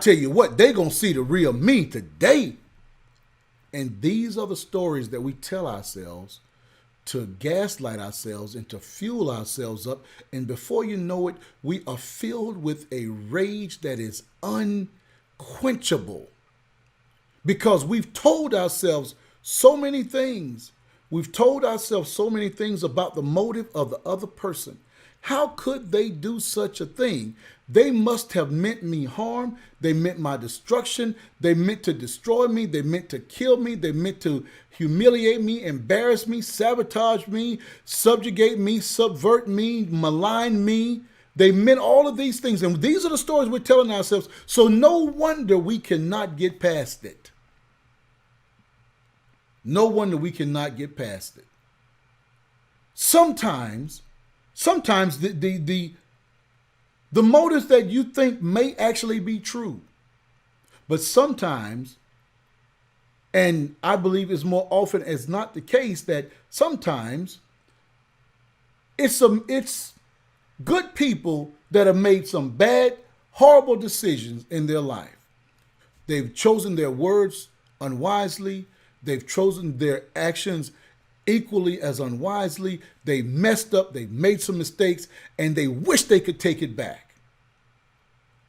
tell you what, they're going to see the real me today. And these are the stories that we tell ourselves to gaslight ourselves and to fuel ourselves up. And before you know it, we are filled with a rage that is unquenchable because we've told ourselves so many things. We've told ourselves so many things about the motive of the other person. How could they do such a thing? They must have meant me harm. They meant my destruction. They meant to destroy me. They meant to kill me. They meant to humiliate me, embarrass me, sabotage me, subjugate me, subvert me, malign me. They meant all of these things. And these are the stories we're telling ourselves. So no wonder we cannot get past it. No wonder we cannot get past it. Sometimes the motives that you think may actually be true. But sometimes, and I believe it's more often as not the case, that sometimes it's good people that have made some bad, horrible decisions in their life. They've chosen their words unwisely. They've chosen their actions equally as unwisely. They messed up. They made some mistakes, and they wish they could take it back.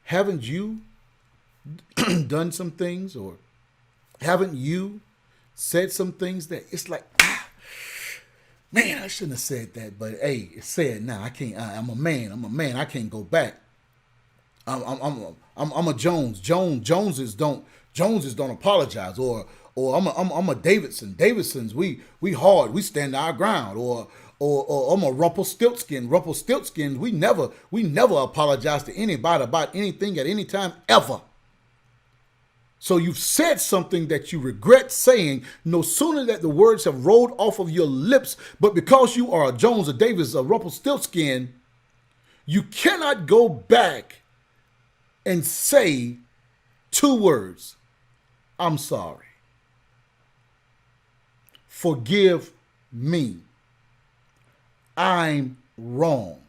Haven't you done some things, or haven't you said some things that it's like, man, I shouldn't have said that, but hey, it's said now. I can't. I'm a man. I can't go back. I'm a Jones. Joneses don't apologize, or I'm a Davidson. Davidsons, we hard. We stand our ground. Or I'm a Rumpelstiltskin. Rumpelstiltskins, we never apologize to anybody about anything at any time ever. So you've said something that you regret saying no sooner that the words have rolled off of your lips, but because you are a Jones, a Davis, a Rumpelstiltskin, you cannot go back and say two words. I'm sorry. Forgive me. I'm wrong.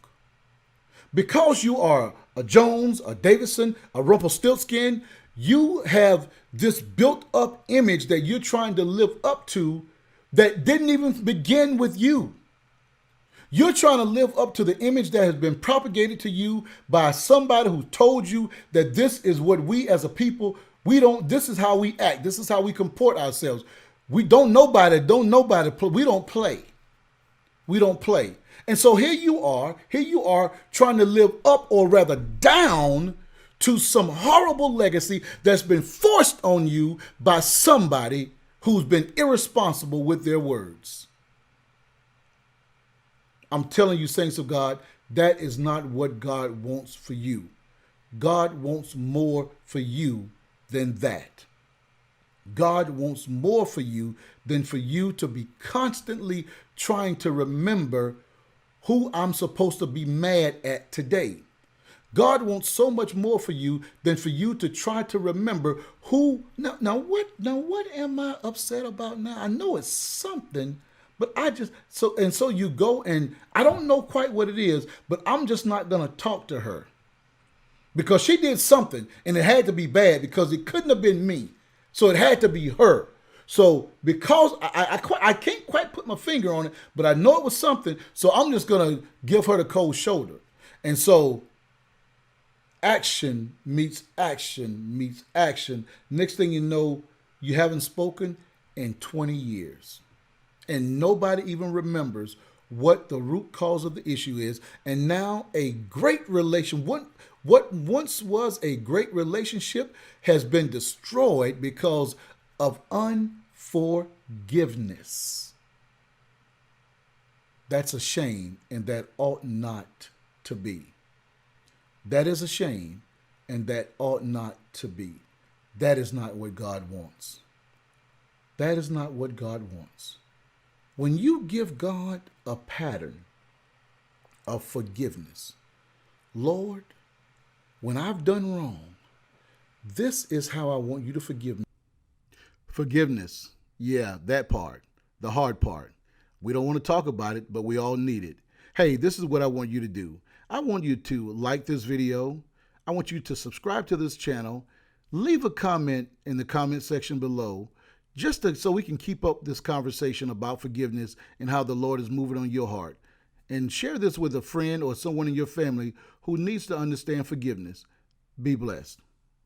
Because you are a Jones, a Davidson, a Rumpelstiltskin, you have this built up image that you're trying to live up to that didn't even begin with you. You're trying to live up to the image that has been propagated to you by somebody who told you that this is what we as a people, this is how we act. This is how we comport ourselves. We don't nobody, we don't play. We don't play. And so here you are trying to live up, or rather down, to some horrible legacy that's been forced on you by somebody who's been irresponsible with their words. I'm telling you, saints of God, that is not what God wants for you. God wants more for you than that. God wants more for you than for you to be constantly trying to remember who I'm supposed to be mad at today. God wants so much more for you than for you to try to remember who. Now what am I upset about now? I know it's something, but so you go, and I don't know quite what it is, but I'm just not going to talk to her because she did something, and it had to be bad because it couldn't have been me. So it had to be her. So because I can't quite put my finger on it, but I know it was something, so I'm just going to give her the cold shoulder. And so action meets action meets action. Next thing you know, you haven't spoken in 20 years. And nobody even remembers what the root cause of the issue is. And now a great relation, what once was a great relationship, has been destroyed because of unforgiveness. That's a shame, and that ought not to be. That is a shame, and that ought not to be. That is not what God wants. That is not what God wants. When you give God a pattern of forgiveness, Lord, when I've done wrong, this is how I want you to forgive me. Forgiveness. Yeah, that part, the hard part. We don't want to talk about it, but we all need it. Hey, this is what I want you to do. I want you to like this video. I want you to subscribe to this channel. Leave a comment in the comment section below so we can keep up this conversation about forgiveness and how the Lord is moving on your heart. And share this with a friend or someone in your family who needs to understand forgiveness. Be blessed.